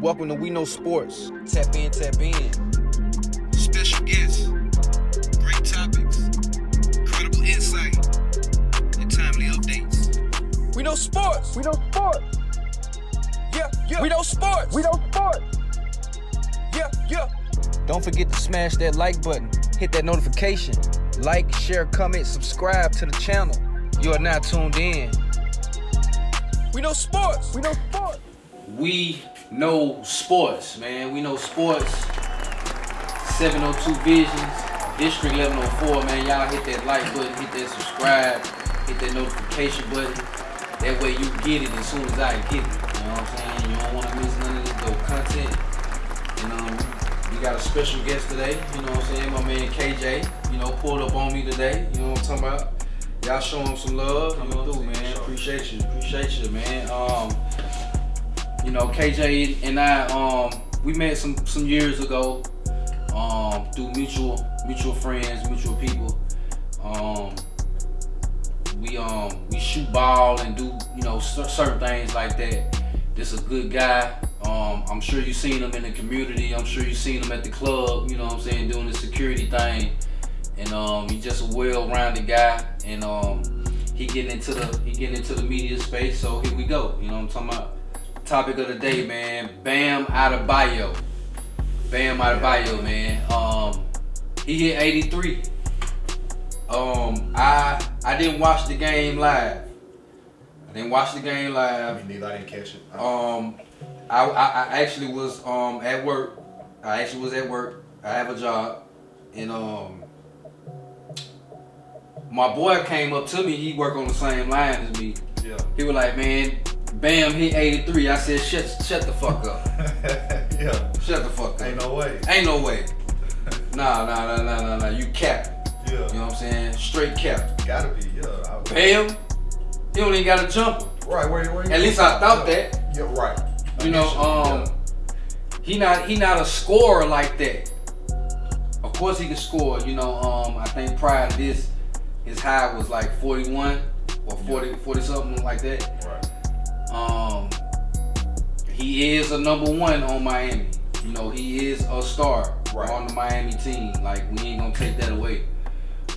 Welcome to We Know Sports. Tap in, tap in. Special guests, great topics, credible insight, and timely updates. We know sports. We know sports. Yeah. We know sports. We know sports. Yeah. Don't forget to smash that like button. Hit that notification. Like, share, comment, subscribe to the channel. You are now tuned in. We know sports. We know sports. We know sports, man. We know sports. 702 Visions, District 1104, man. Y'all hit that like button, hit that subscribe, hit that notification button. That way you get it as soon as I get it. You know what I'm saying? You don't want to miss none of this dope content. And we got a special guest today. You know what I'm saying? My man KJ, pulled up on me today. You know what I'm talking about? Y'all show him some love. Coming through, man. Appreciate you, man. KJ and I, we met some years ago, through mutual friends, mutual people. We shoot ball and do, certain things like that. This is a good guy. I'm sure you've seen him in the community. I'm sure you've seen him at the club, doing the security thing. And he's just a well-rounded guy. And he getting into the media space. So here we go. You know what I'm talking about? Topic of the day, man. Bam Adebayo. Man. He hit 83. I didn't watch the game live. Me neither. I didn't catch it. I actually was at work. I have a job, and my boy came up to me. He worked on the same line as me. Yeah. He was like, "Man, Bam hit 83." I said, "Shut the fuck up." Yeah. Shut the fuck up. Ain't no way. Nah. You capping. Yeah. You know what I'm saying? Straight cap. Gotta be. Yeah. Bam, he don't even got a jumper. Right. Where you At least I thought that. Yeah. Right. He not a scorer like that. Of course he can score. I think prior to this, his high was like 41 or 40 something like that. Right. He is a number one on Miami. He is a star on the Miami team. Like, we ain't gonna take that away.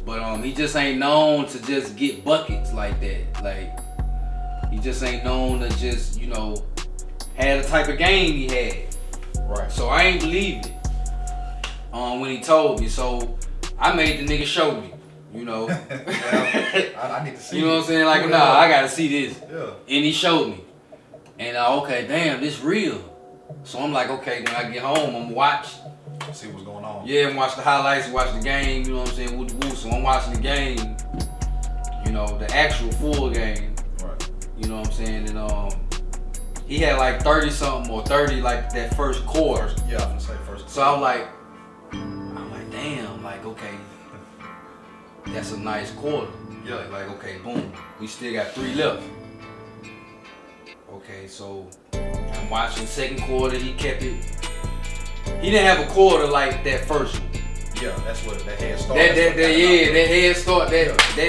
But he just ain't known to just get buckets like that. Like, he just ain't known to just, had the type of game he had. Right. So I ain't believed it when he told me. So I made the nigga show me. Well, I need to see. You know what I'm saying? Like, I gotta see this. Yeah. And he showed me. And okay, damn, this real. So I'm like, okay, when I get home, I'm watch. See what's going on. Yeah, I'm watch the highlights, watch the game. You know what I'm saying? Woo. So I'm watching the game. The actual full game. Right. You know what I'm saying? And he had like 30 something or 30 like that first quarter. Yeah, I'm gonna say first. So I'm like, damn, like, okay, that's a nice quarter. Yeah. Like, okay, boom, we still got 3 left. Okay, so I'm watching second quarter. He kept it. He didn't have a quarter like that first one. Yeah, that's what that head start. That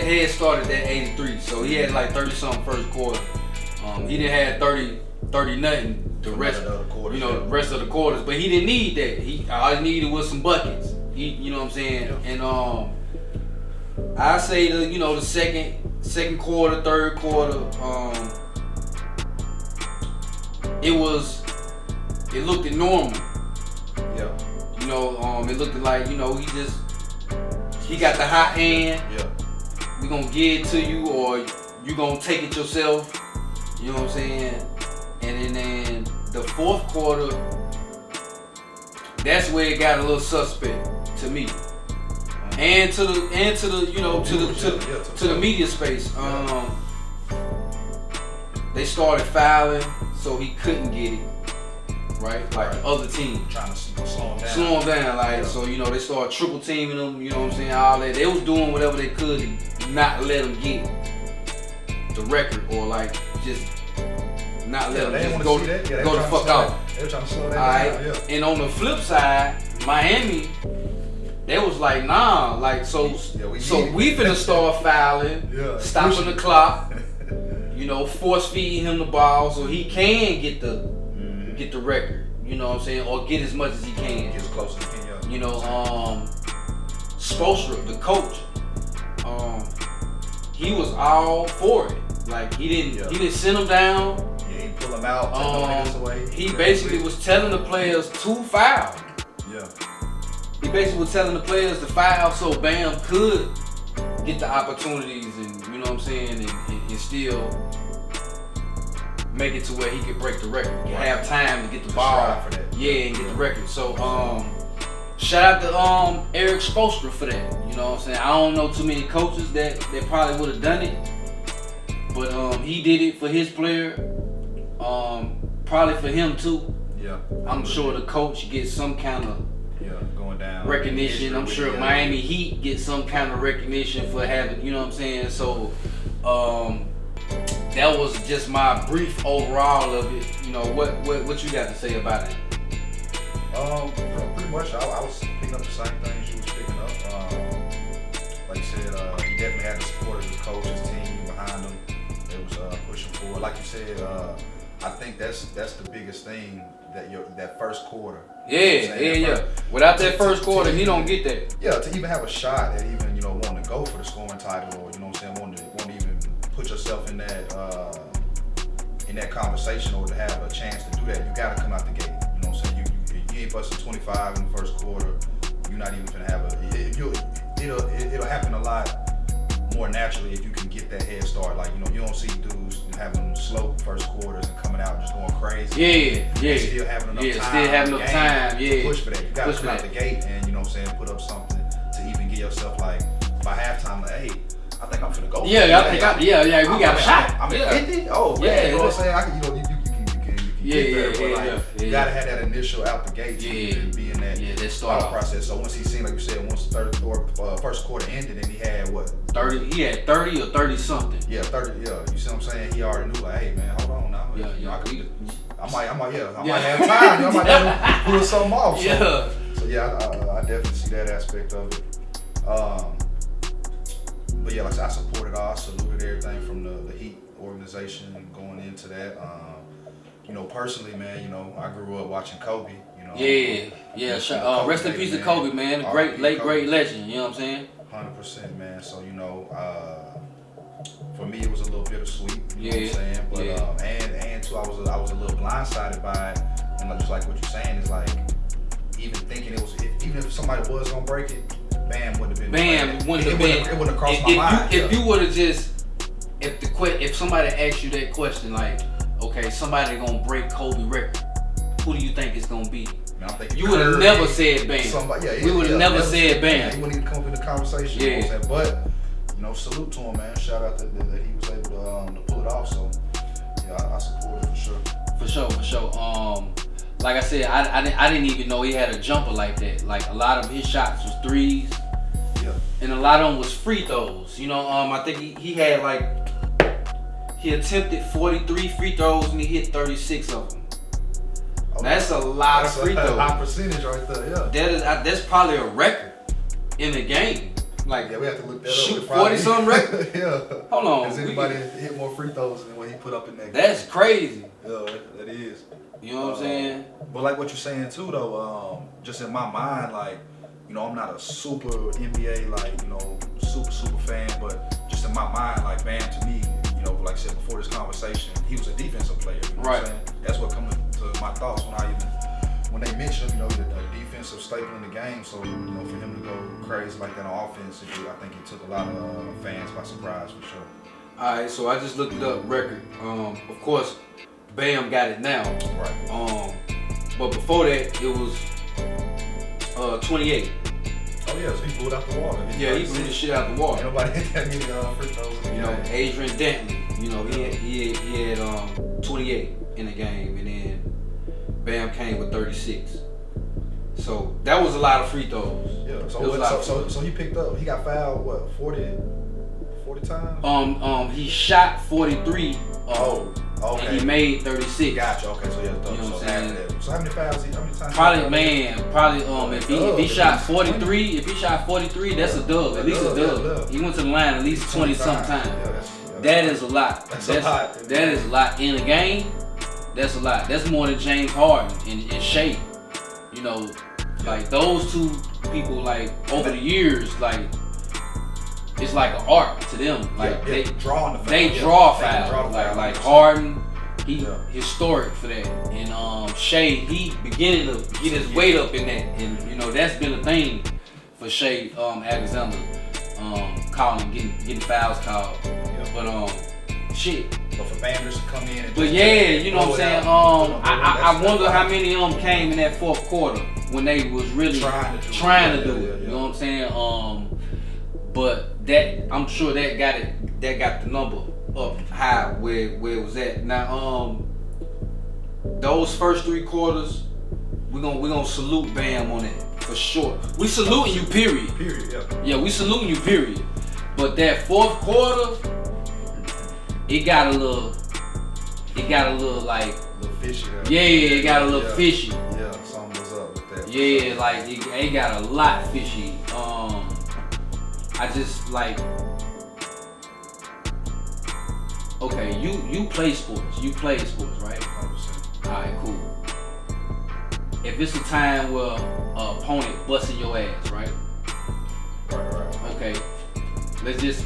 head started at 83. So he had like 30 something first quarter. He didn't have 30 nothing the rest of the quarters. The rest of the quarters. But he didn't need that. All he needed was some buckets. You know what I'm saying? Yeah. And I say the second quarter, third quarter, it looked normal. Yeah. It looked like, he got the hot hand. Yeah. We gonna give it to you, or you gonna take it yourself. You know what I'm saying? And then the fourth quarter, that's where it got a little suspect to me. And to the media space. They started fouling, so he couldn't get it. Right? Like the other team. Trying to slow him down. Like, so, they started triple teaming him, you know what I'm saying? All that. They was doing whatever they could to not let him get the record, or like just not let him just go the fuck out. They were trying to slow that down. Yeah. And on the flip side, Miami, they was like, nah, like, so we finna start fouling, stopping the clock, force feeding him the ball so he can get the record. You know what I'm saying? Or get as much as he can. Get as close as he can, yeah. You know, Spoelstra, the coach, he was all for it. Like he didn't send them down. Yeah, he didn't pull them out, take no niggas away. He basically was telling the players to foul. Yeah. He basically was telling the players to foul so Bam could get the opportunities and, you know what I'm saying, and still make it to where he could break the record. He could have time to get the ball. For that. Yeah, and get the record. So, shout out to Eric Spoelstra for that. You know what I'm saying? I don't know too many coaches that probably would have done it. But he did it for his player. Probably for him too. Yeah. I'm sure the coach gets some kind of going down recognition. I'm sure Miami Heat get some kind of recognition for having, you know what I'm saying? So that was just my brief overall of it. You know, what you got to say about it? Pretty much I was picking up the same things you was picking up. Like you said, he definitely had the support of his coach, his team behind him. It was pushing forward. Like you said, I think that's the biggest thing, that first quarter. Yeah. Without that first quarter, he don't get that. Yeah, to even have a shot at even, wanting to go for the scoring title, or wanting to even put yourself in that conversation, or to have a chance to do that, you gotta come out the gate. You know what I'm saying? You ain't busting 25 in the first quarter. You're not even gonna have it'll happen a lot more naturally if you can get that head start. Like, you don't see dudes having slow first quarters and coming out just going crazy. Yeah. Still having enough time. Still having enough time. To push for that. You gotta come out the gate and, put up something to even get yourself, like, by halftime, like, hey, I think I'm finna go. We got a shot. I'm at 50. Oh, man, you know what I'm saying? You gotta have that initial out the gate to even be in that thought process. So once he seen, like you said, once the first quarter ended, and he had what? 30. He had 30 or 30 something. Yeah, 30. Yeah, you see what I'm saying? He already knew, like, hey man, hold on now. I might have time. I might have to pull something off. So, I definitely see that aspect of it. But yeah, like I said, I supported all. I saluted everything from the Heat organization going into that. Personally, man, I grew up watching Kobe. Rest in peace to Kobe, man. A great legend. You know what I'm saying? 100%, man. So for me, it was a little bittersweet. You know what I'm saying? But and too, I was a little blindsided by it, and just like what you're saying is like, even thinking even if somebody was gonna break it, Bam wouldn't have been. It wouldn't have crossed my mind. If you would have just, if somebody asked you that question, like, okay, somebody gonna break Kobe record, who do you think it's gonna be? Man, I'm thinking you would have never said Bam. We would have never said Bam. He wouldn't even come up in the conversation. You know what I'm saying? But salute to him, man. Shout out that he was able to pull it off. So I support it for sure. For sure. Like I said, I didn't even know he had a jumper like that. Like, a lot of his shots was threes. Yeah. And a lot of them was free throws. I think he had he attempted 43 free throws and he hit 36 of them. That's a lot of free throws. That's a high percentage right there, yeah. That's probably a record in the game. Like, we have to look that up. Shoot 40-something record. Yeah. Hold on. Has anybody hit more free throws than what he put up in that game? That's crazy. Yeah, that is. You know what I'm saying? But like what you're saying too, though, just in my mind, like, I'm not a super NBA, super fan, but just in my mind, like, Bam, to me, like I said before this conversation, he was a defensive player. You know what I'm saying? That's what comes to my thoughts when they mention, a defensive staple in the game. So, for him to go crazy like that on offense, I think it took a lot of fans by surprise for sure. All right, so I just looked it up, record. Of course, Bam got it now. Right. But before that, it was 28. Oh yeah, so he blew it out the water. He blew the shit out the water. Ain't nobody hit that many free throws. Adrian Dantley, he had 28 in the game, and then Bam came with 36. So that was a lot of free throws. Yeah. So he picked up. He got fouled 40 times. He shot 43. Okay. And he made 36. Gotcha. Okay, so So how many fouls? How many times? Probably. If he shot 43, that's a dub. At least a dub. He went to the line at least 20 some times. That is a lot. That is a lot in a game. That's a lot. That's more than James Harden and Shea. You know, like those two people, like over the years, like it's like an art to them. Like they draw the foul. They draw foul. Like Harden, he historic for that. And Shea, he beginning to get his weight up in that. And you know, that's been a thing for Shea Alexander. Getting fouls called. Shit. But for Banders to come in and you know what I'm saying? I wonder how many of them came in that fourth quarter when they was really trying to do it. You know what I'm saying? But that I'm sure that got the number up high where it was at. Now those first 3 quarters, we're gonna salute Bam on it for sure. We saluting you, period. Yeah, we saluting you, period. But that fourth quarter, it got a little like fishy. It got a little fishy. Yeah, something was up with that. Yeah, like it got a lot fishy. I just like, okay, you play sports. You play sports, right? 100%. Alright, cool. If it's a time where an opponent busting your ass, right? Right. Okay. Let's just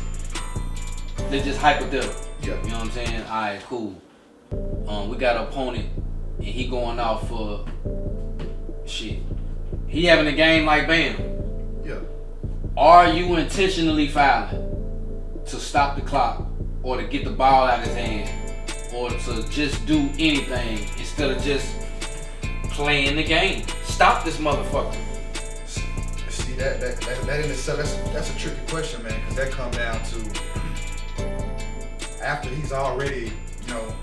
hypothetical. Yeah. You know what I'm saying? Alright, cool. We got an opponent and he going out for shit. He having a game like Bam. Yeah. Are you intentionally fouling to stop the clock or to get the ball out of his hand or to just do anything instead of just playing the game? Stop this motherfucker. See that in itself, that's a tricky question, man, because that comes down to after he's already, you know,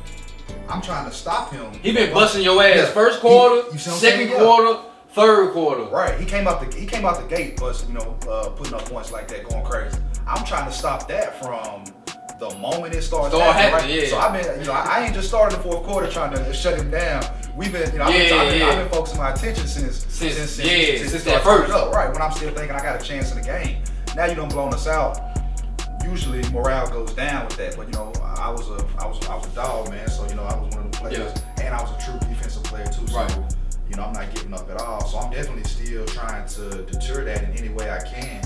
I'm trying to stop him. He been busting your ass first quarter, second quarter, third quarter. Right. He came out the gate busting, you know, putting up points like that, going crazy. I'm trying to stop that from the moment it starts happening. Right? Yeah. So I've been, you know, I ain't just started the fourth quarter trying to shut him down. We've been, you know, I've been focusing my attention since that first. Up, right, when I'm still thinking I got a chance in the game. Now you done blown us out. Usually morale goes down with that, but you know, I was a dog, man. So you know, I was one of the players, and I was a true defensive player too. So you know, I'm not giving up at all. So I'm definitely still trying to deter that in any way I can.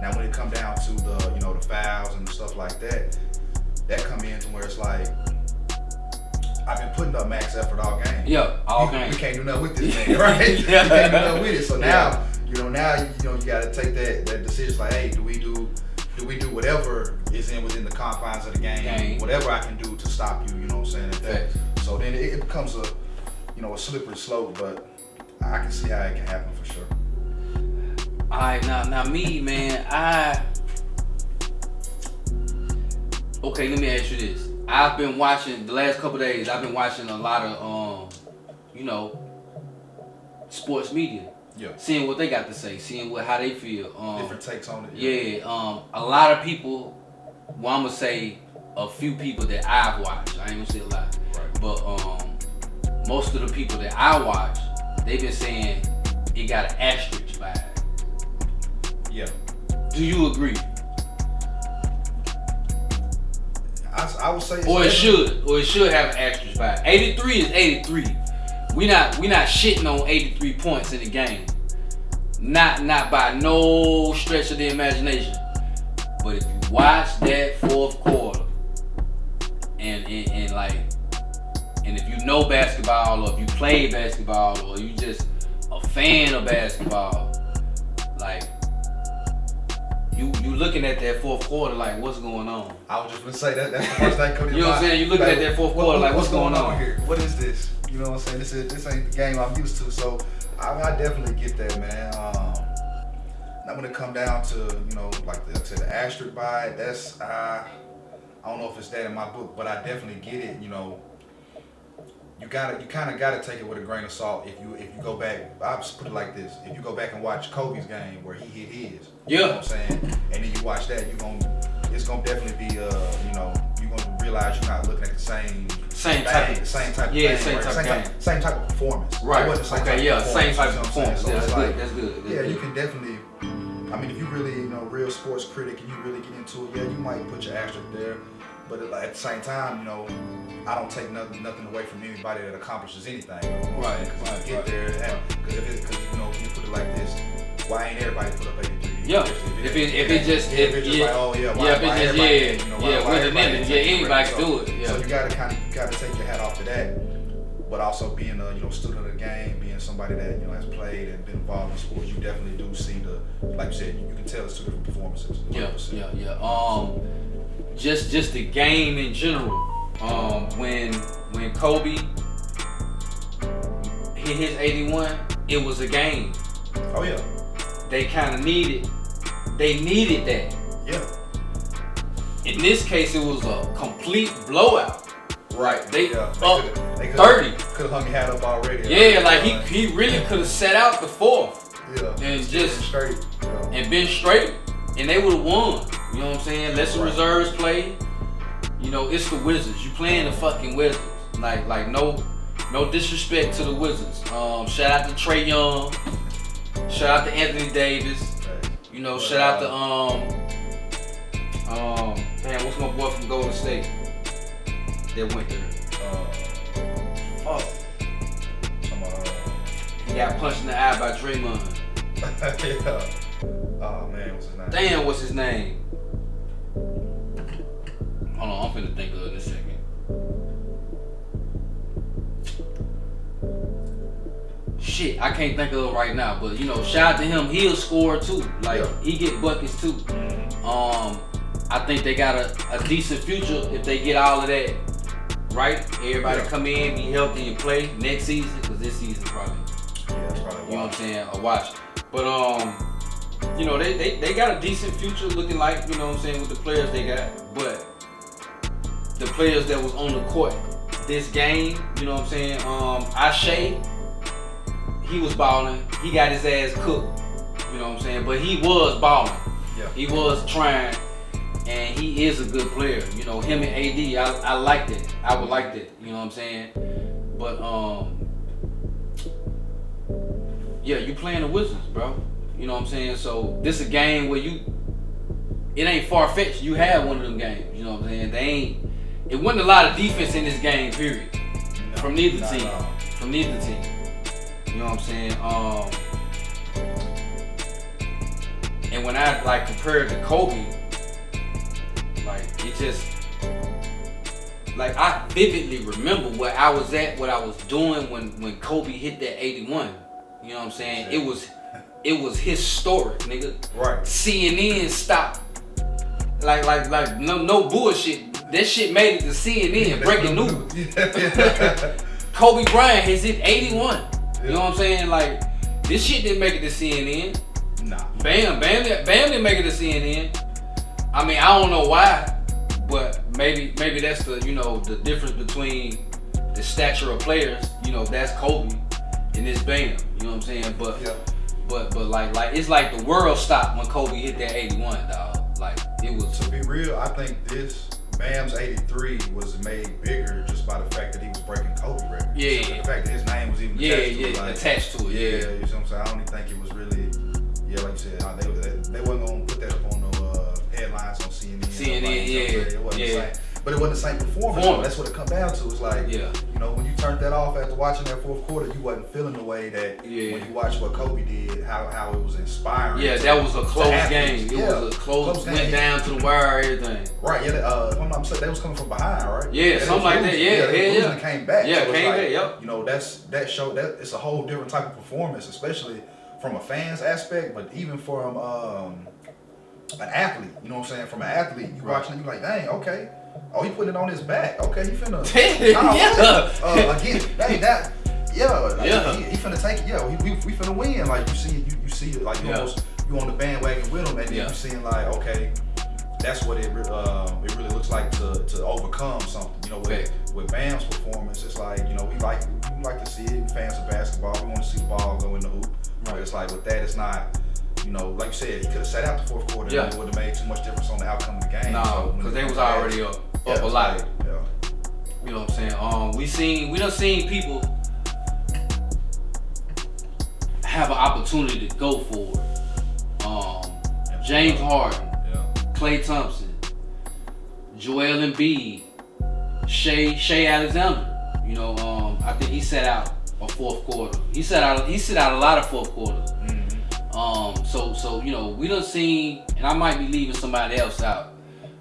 Now, when it come down to the, you know, the fouls and stuff like that, that come in to where it's like, I've been putting up max effort all game. Yeah, all game. We can't do nothing with this thing, right? We can't do nothing with it. So now, you got to take that decision. Like, hey, do we do whatever is within the confines of the game, whatever I can do to stop you. You know what I'm saying? So then it becomes a slippery slope. But I can see how it can happen for sure. All right, now me, man, okay, let me ask you this. I've been watching, the last couple of days, I've been watching a lot of, sports media. Yeah. Seeing what they got to say, seeing how they feel. Different takes on it. Yeah, a lot of people, well, I'm going to say a few people that I've watched. I ain't going to say a lot. Right. But most of the people that I watch, they've been saying it got an asterisk by it. Yeah. Do you agree? I would say, or it should have an asterisk by it. 83 is 83. We not shitting on 83 points in the game. Not by no stretch of the imagination. But if you watch that fourth quarter and if you know basketball or if you play basketball or you just a fan of basketball, like you looking at that fourth quarter like, what's going on? I was just gonna say that's the first thing coming to mind. You know what I'm saying? You looking at that fourth quarter like, what's going on here? What is this? You know what I'm saying? This ain't the game I'm used to. So I definitely get that, man. Now when it come down to, like I said, the asterisk by it, that's I don't know if it's that in my book, but I definitely get it. You kind of gotta take it with a grain of salt. If you go back, I'll just put it like this: if you go back and watch Kobe's game where he hit his, you know what I'm saying, and then you watch that, it's gonna definitely be you're gonna realize you're not looking at the same type of same type of performance. Right. It wasn't the same type of performance, same type of performance. So Yeah, it's that's good. You can definitely I mean, if you really, real sports critic and you really get into it, yeah, you might put your asterisk there. But at the same time, I don't take nothing away from anybody that accomplishes anything. Right. Because you get there, because if you put it like this, why ain't everybody put up 83? Yeah. If it's just like, oh yeah, why everybody, anybody can do it. Yeah. So you gotta take your hat off to that. But also being a student of the game, being somebody that has played and been involved in sports, you definitely do see like you said, you can tell it's two different performances. 100%. Yeah. Just the game in general. When Kobe hit his 81, it was a game. Oh yeah. They kind of needed that. Yeah. In this case, it was a complete blowout. Right. They up 30. Could have hung your hat up already. Yeah, like he really could have set out the fourth. Yeah. And just straight. And been straight, and they would have won. You know what I'm saying? Let the reserves play. It's the Wizards. You playing the fucking Wizards. Like no disrespect to the Wizards. Shout out to Trae Young. Shout out to Anthony Davis. Shout out to man, what's my boy from Golden State that went there? He got punched in the eye by Draymond. Yeah. Oh man, what's his name? Damn, what's his name? Hold on, I'm finna think of it in a second. Shit, I can't think of it right now, but shout out to him. He'll score too. He get buckets too. I think they got a decent future if they get all of that right. Everybody come in, be healthy, and play next season, because this season probably. Yeah, that's probably. You know what I'm saying? A watch. But they got a decent future looking like, you know what I'm saying, with the players they got. But the players that was on the court this game, you know what I'm saying? Ashe, he was balling. He got his ass cooked. You know what I'm saying? But he was balling. Yeah. He was trying, and he is a good player. Him and AD, I liked it. I would like that. You know what I'm saying? But yeah, you playing the Wizards, bro. You know what I'm saying? So this a game where it ain't far-fetched. You had one of them games. You know what I'm saying? It wasn't a lot of defense in this game, period. From neither team. From neither team. You know what I'm saying? And when I compared to Kobe, it just I vividly remember where I was at, what I was doing when Kobe hit that 81. You know what I'm saying? Yeah. It was historic, nigga. Right. CNN stopped. No bullshit. That shit made it to CNN. Breaking news. Kobe Bryant has hit 81. Yeah. You know what I'm saying? This shit didn't make it to CNN. Nah. Bam didn't make it to CNN. I mean, I don't know why, but maybe that's the difference between the stature of players. That's Kobe and this Bam. You know what I'm saying? But yeah. But it's like the world stopped when Kobe hit that 81, dog. It was. To be real, I think Bam's 83 was made bigger just by the fact that he was breaking Kobe records. Yeah. So the fact that his name was even attached to it. Yeah, you know what I'm saying? I don't even think it was really. Yeah, like you said, they wasn't gonna put that up on no headlines on CNN. It wasn't the same. But it wasn't the same performance. So that's what it comes down to. It's when you turned that off after watching that fourth quarter, you wasn't feeling the way that when you watch what Kobe did, how it was inspiring. Yeah, that was a close game. It was a close went game. Down to the wire, everything. Right, yeah, if I'm not mistaken, they was coming from behind, right? Yeah, something like that. Yeah. Came back. Yeah, so came back, yep. That showed that it's a whole different type of performance, especially from a fan's aspect, but even from an athlete. You know what I'm saying? From an athlete, you watching it, you like, dang, okay. Oh, he putting it on his back. Okay, he finna. Again, dang that. Yeah. He finna take it. Yeah, we finna win. You see it. Almost you on the bandwagon with him, and then you seeing okay, that's what it really looks like to overcome something. With Bam's performance, it's we like to see it. Fans of basketball, we want to see the ball go in the hoop. Right. But it's with that, it's not. Like you said, he could have sat out the fourth quarter and it would have made too much difference on the outcome of the game. No, because they was already up a lot. Yeah. You know what I'm saying? We done seen people have an opportunity to go for it. James Harden, Yeah. Klay Thompson, Joel Embiid, Shea Alexander. You know, I think he set out a fourth quarter. He set out a lot of fourth quarters. So you know, we done seen, and I might be leaving somebody else out,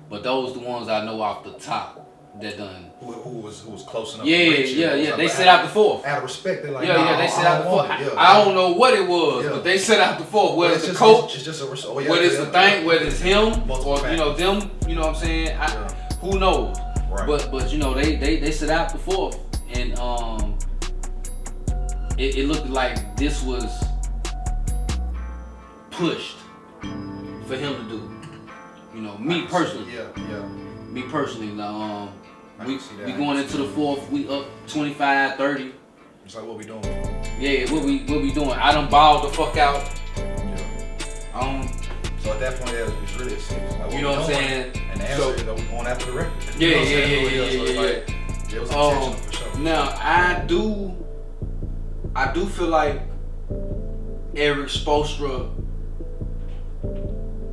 but those the ones I know off the top that done. Who was close enough? Yeah. They set out the fourth. Out of respect, they're like, They set out the fourth. Yeah. I don't know what it was, but they set out the fourth. Whether it's the coach, it's just whether it's the thing, whether it's him, multiple or factors. you know them. You know what I'm saying? Who knows? Right. But you know they set out the fourth, and it looked like this was pushed for him to do. You know, me personally. Yeah. Me personally, we that. going into the fourth. We up 25-30. It's like what we doing. Yeah, what we doing? I done balled the fuck out. Yeah. So at that point, it's really a series. Like, You know what I'm saying? And the answer is that we going after the record. Yeah. So it's like, it was intentional for sure. Now I do feel like Eric Spoelstra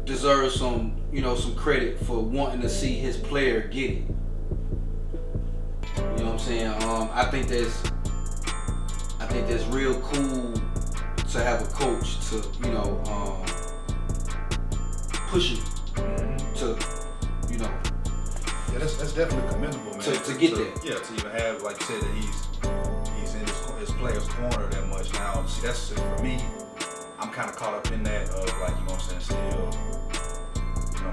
deserves some credit for wanting to see his player get it. You know what I'm saying? I think that's real cool to have a coach to push it to Yeah, that's definitely commendable, man. To get there. Yeah, to even have, like you said, that he's in his player's corner that much now. See, that's for me. I'm kind of caught up in that of like, you know what I'm saying, still,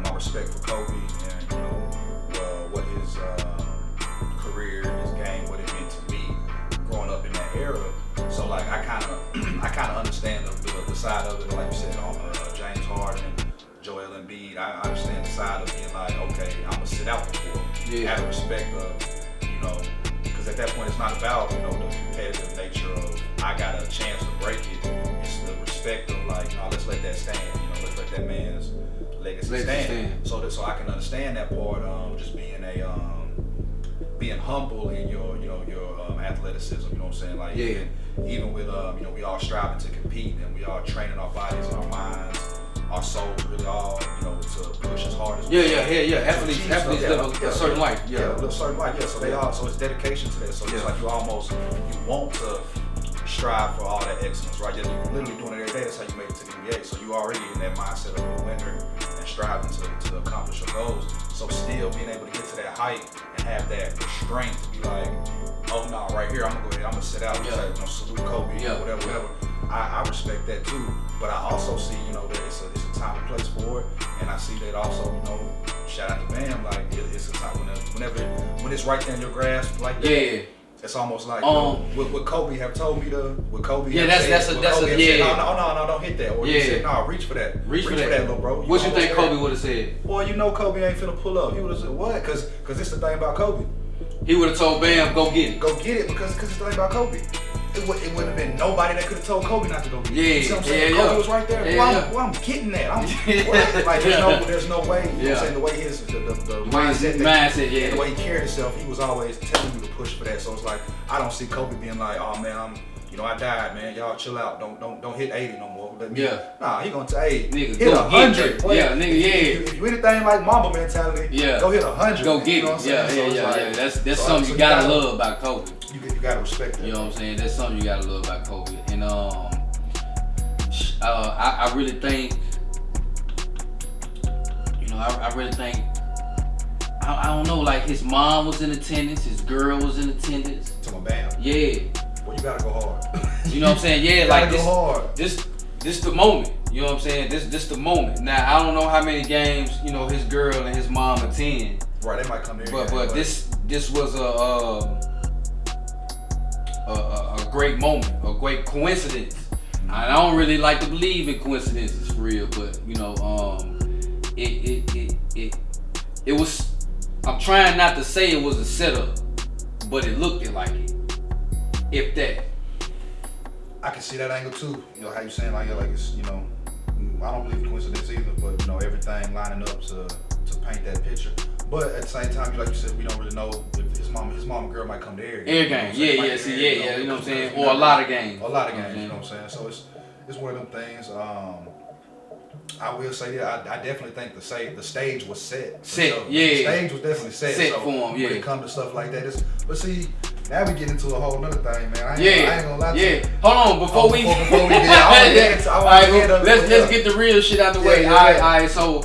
my respect for Kobe and what his career, his game, what it meant to me growing up in that era. So like I kind of understand the side of it, like you said, on James Harden, Joel Embiid. I understand the side of being like, okay, I'm gonna sit out the fourth, out of respect of, because at that point it's not about the competitive nature of I got a chance to break it. It's the respect of like, no, let's let that stand. Let's let that man's legacy stand. So I can understand that part. Just being being humble in your athleticism. You know what I'm saying? Like even with we all striving to compete and we all training our bodies and our minds, our souls, really all to push as hard as we can. Athletes live a certain life. Live a certain life. Yeah. So they are. So it's dedication to that. So it's like you want to strive for all that excellence, right? You're literally doing it every day. That's how you make it to the NBA. So you already in that mindset of a winner and striving to accomplish your goals. So still being able to get to that height and have that restraint to be like, oh no, right here, I'm gonna go ahead, I'm gonna sit out, salute Kobe, whatever. I respect that too. But I also see, that it's a time and place for it. And I see that also, shout out to Bam, like it's a time when it's right there in your grasp like that. Yeah. It's almost like what Kobe have told me to. What Kobe no, don't hit that. Or he said, no, reach for that. Reach for that, little bro. What you think Kobe would have said? Well, Kobe ain't finna pull up. He would have said what? Because it's the thing about Kobe. He would have told Bam, go get it. Go get it because it's the thing about Kobe. It wouldn't have been nobody that could have told Kobe not to go get it. You see what I'm saying? Kobe was right there. I'm getting that. Like there's no way. You know what I'm saying? The way his the mindset, and the way he carried himself, he was always telling you to push for that. So it's like I don't see Kobe being like, oh man, I died, man. Y'all chill out. Don't hit 80 no more. Nah, he gonna say, hit 100. If you anything like Mamba mentality, go hit 100. Go get it. That's something you gotta love about Kobe. You gotta respect that. You know what I'm saying? That's something you gotta love about Kobe. And I really think, I really think, I don't know, like his mom was in attendance, his girl was in attendance. To my Bam. Yeah. Well, you gotta go hard. You know what I'm saying? Yeah, like go hard. This the moment. You know what I'm saying? This the moment. Now I don't know how many games his girl and his mom attend. Right, they might come here. But this was a great moment, a great coincidence. I don't really like to believe in coincidences for real, but it was. I'm trying not to say it was a setup, but it looked like it. If that. I can see that angle too. How you saying like it's I don't believe in coincidence either, but everything lining up to paint that picture. But at the same time, like you said, we don't really know if his mom and girl might come to every game. You know what I'm saying? Or a lot of games. You know what I'm saying? So it's one of them things. I will say that I definitely think the stage was set. Set, The stage was definitely set. Set so for him, yeah. When it comes to stuff like that, but see, now we get into a whole nother thing, man. I ain't gonna lie to you. Hold on, before we get let's get the real shit out the way. All right. So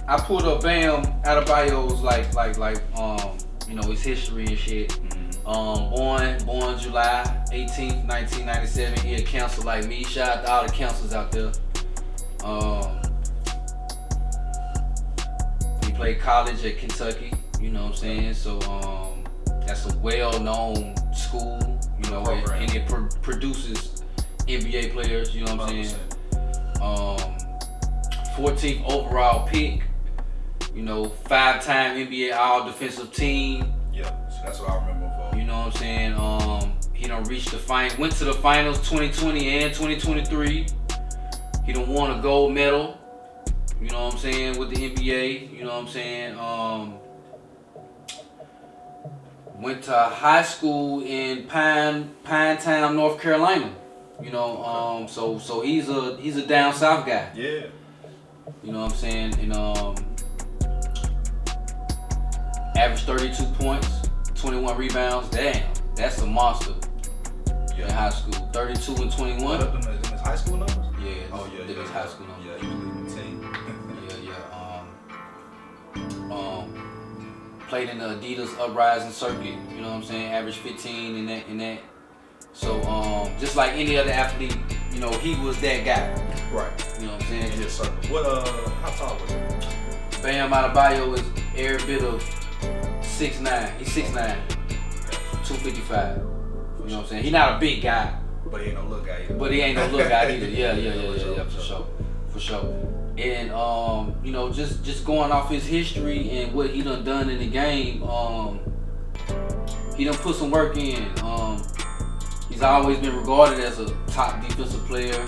I pulled up Bam Adebayo's like his history and shit. Born July 18th, 1997. He a counselor like me. Shout out to all the counselors out there. He played college at Kentucky. You know what I'm saying? So that's a well-known school. You know, and it produces NBA players. You know what I'm saying? 14th overall pick. You know, 5-time NBA All-Defensive Team. Yeah, so that's what I remember. You know what I'm saying? He done reached went to the finals 2020 and 2023. He done won a gold medal. You know what I'm saying, with the NBA. You know what I'm saying? Went to high school in Pinetown, North Carolina. You know, so he's a down south guy. Yeah. You know what I'm saying? And averaged 32 points, 21 rebounds. Damn, that's a monster. In high school, 32 and 21. What up in his high school numbers? Yeah. His high school numbers. Yeah, he was leading the team. Played in the Adidas Uprising circuit. You know what I'm saying? Averaged 15 in that. So just like any other athlete, you know, he was that guy. Right. You know what I'm saying? In his circle. What how tall was he? Bam Adebayo is every bit of 6'9". He's 6'9", 255. You know what I'm saying? He's not a big guy. But he ain't no little guy either. Yeah, for sure. And you know, just going off his history and what he done in the game, he done put some work in. He's always been regarded as a top defensive player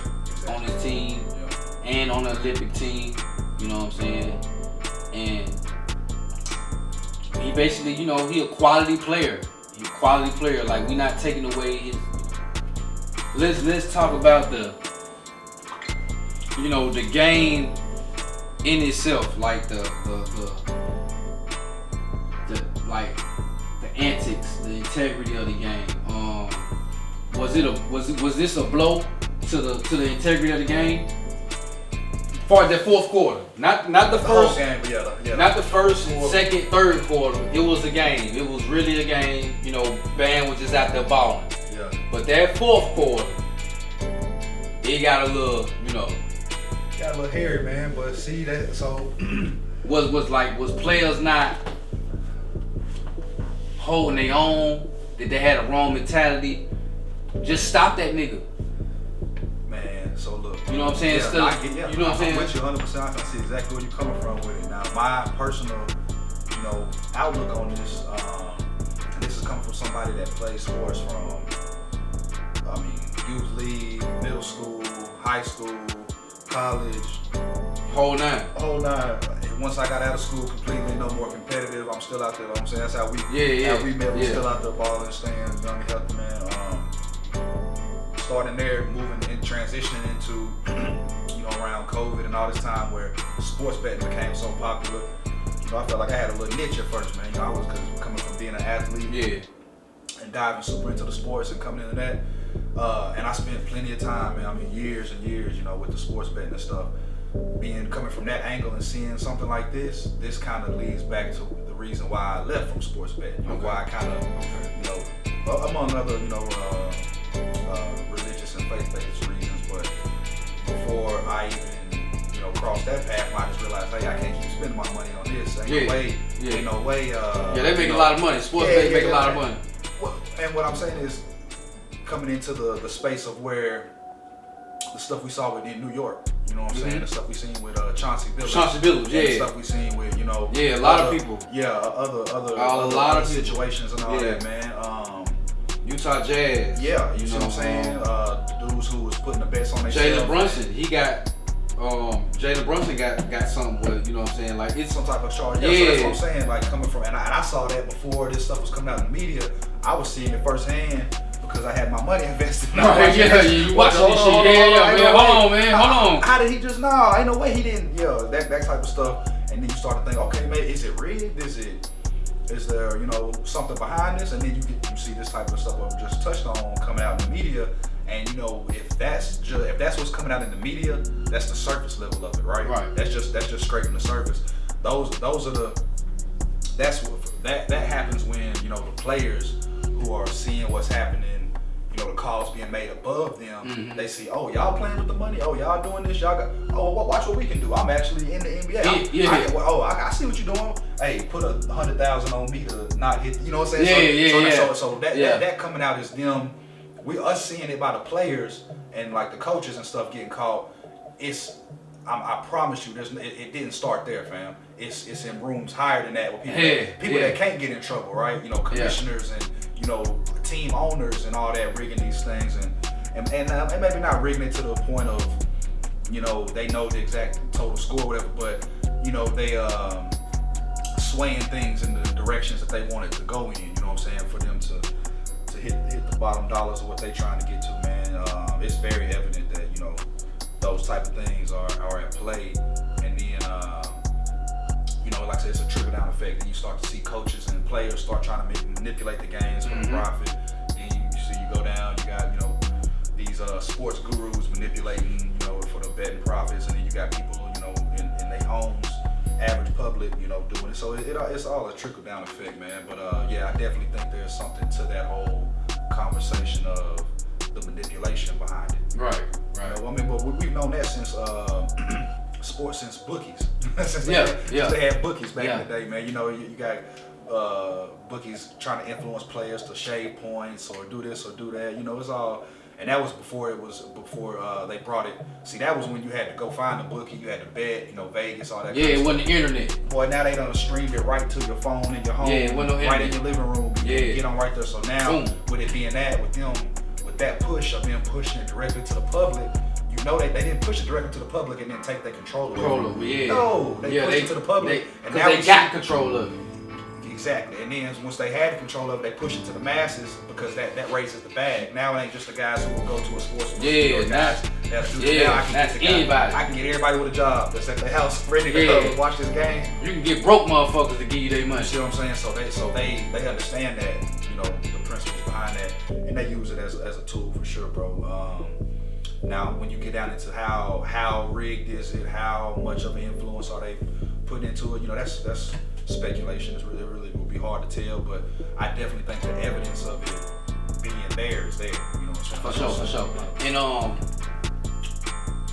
on his team and on the Olympic team. You know what I'm saying? And he basically, you know, he a quality player. He's a quality player. Like, we not taking away his. Let's talk about the game in itself, like the antics, the integrity of the game. Was this a blow to the integrity of the game? For the fourth quarter, not the first game, not the first, second, third quarter. It was a game. It was really a game. You know, Bam was just out there balling. Yeah. But that fourth quarter, it got a little, got a little hairy, man. But see that, so was players not holding their own? Did they had a wrong mentality? Just stop that nigga. Man, so look. You know what I'm saying? You know what I'm saying? I'm with you 100%. I can see exactly where you're coming from with it. Now, my personal, outlook on this, and this is coming from somebody that plays sports from, youth league, middle school, high school, college. Whole nine. Once I got out of school completely, no more competitive. I'm still out there. I'm saying that's how we met. We're still out there balling, staying young and healthy, man. Starting there, moving and transitioning into, around COVID and all this time where sports betting became so popular. I felt like I had a little niche at first, man. I was coming from being an athlete and diving super into the sports and coming into that. And I spent plenty of time, man. Years and years, with the sports betting and stuff. Coming from that angle and seeing something like this kind of leads back to the reason why I left from sports betting. Why I kind of, among other, religious and faith-based reasons. But before I even, crossed that path, I just realized, hey, I can't keep spending my money on this. Ain't no way. They make a lot of money. Sports betting make a lot of money. Well, and what I'm saying is, coming into the space of where the stuff we saw in New York, you know what I'm saying? The stuff we seen with Chauncey Billups. The stuff we seen with, a lot of people. Other situations and all that, man. Utah Jazz. Yeah, you see what I'm saying? Dudes who was putting the bets on their Jalen Brunson, Jalen Brunson got something with, you know what I'm saying? Like, it's some type of charge. Yeah, so that's what I'm saying. Like, coming from, and I saw that before this stuff was coming out in the media. I was seeing it firsthand because I had my money invested. Right, you watching this shit. Yeah, hold on, man. How did he just, nah, ain't no way he didn't, that type of stuff. And then you start to think, okay, man, is it rigged? Is there, something behind this? And then you see this type of stuff that we just touched on coming out in the media. And if that's what's coming out in the media, that's the surface level of it, right? Right. That's just scraping the surface. Those are that happens when the players who are seeing what's happening, the calls being made above them, they see, oh, y'all playing with the money, oh, y'all doing this, y'all got, oh, watch what we can do. I'm actually in the NBA. I see what you're doing. Hey, put 100,000 on me to not hit. You know what I'm saying? So that coming out is them. Us seeing it by the players and like the coaches and stuff getting called. I promise you, it didn't start there, fam. It's in rooms higher than that with people that can't get in trouble, right? Commissioners and team owners and all that rigging these things and maybe not rigging it to the point of they know the exact total score or whatever, but they swaying things in the directions that they want it to go in. You know what I'm saying? For them to hit the bottom dollars of what they trying to get to, man. It's very evident that those type of things are at play, and then like I said, it's a trickle down effect. Then you start to see coaches and players start trying to manipulate the games for the profit. Then you go down, you got these sports gurus manipulating for the betting profits, and then you got people in their homes, average public doing it. So it's all a trickle down effect, man. But I definitely think there's something to that whole conversation of the manipulation behind it. Right. But we've known that since sports, since bookies. since they had bookies back in the day, man. You got bookies trying to influence players to shave points or do this or do that. It's all. And that was before they brought it. See, that was when you had to go find a bookie, you had to bet, Vegas, all that. Yeah, it wasn't the internet. Boy, now they done streamed it right to your phone in your home, right in your living room. Get on right there. So now, with it being that, with that push of them pushing it directly to the public, they didn't push it directly to the public and then take their control of it. No, they pushed it to the public. And now they got control of it. Exactly, and then once they had control of it, they push it to the masses because that raises the bag. Now it ain't just the guys who will go to a sports book. Now I can get everybody with a job that's at their house ready to watch this game. You can get broke motherfuckers to give you their money. You see what I'm saying? So they understand that, the principles behind that, and they use it as a tool for sure, bro. Now, when you get down into how rigged is it, how much of an influence are they putting into it, that's speculation. It really will be hard to tell, but I definitely think the evidence of it being there is there. You know what I'm saying? For sure. And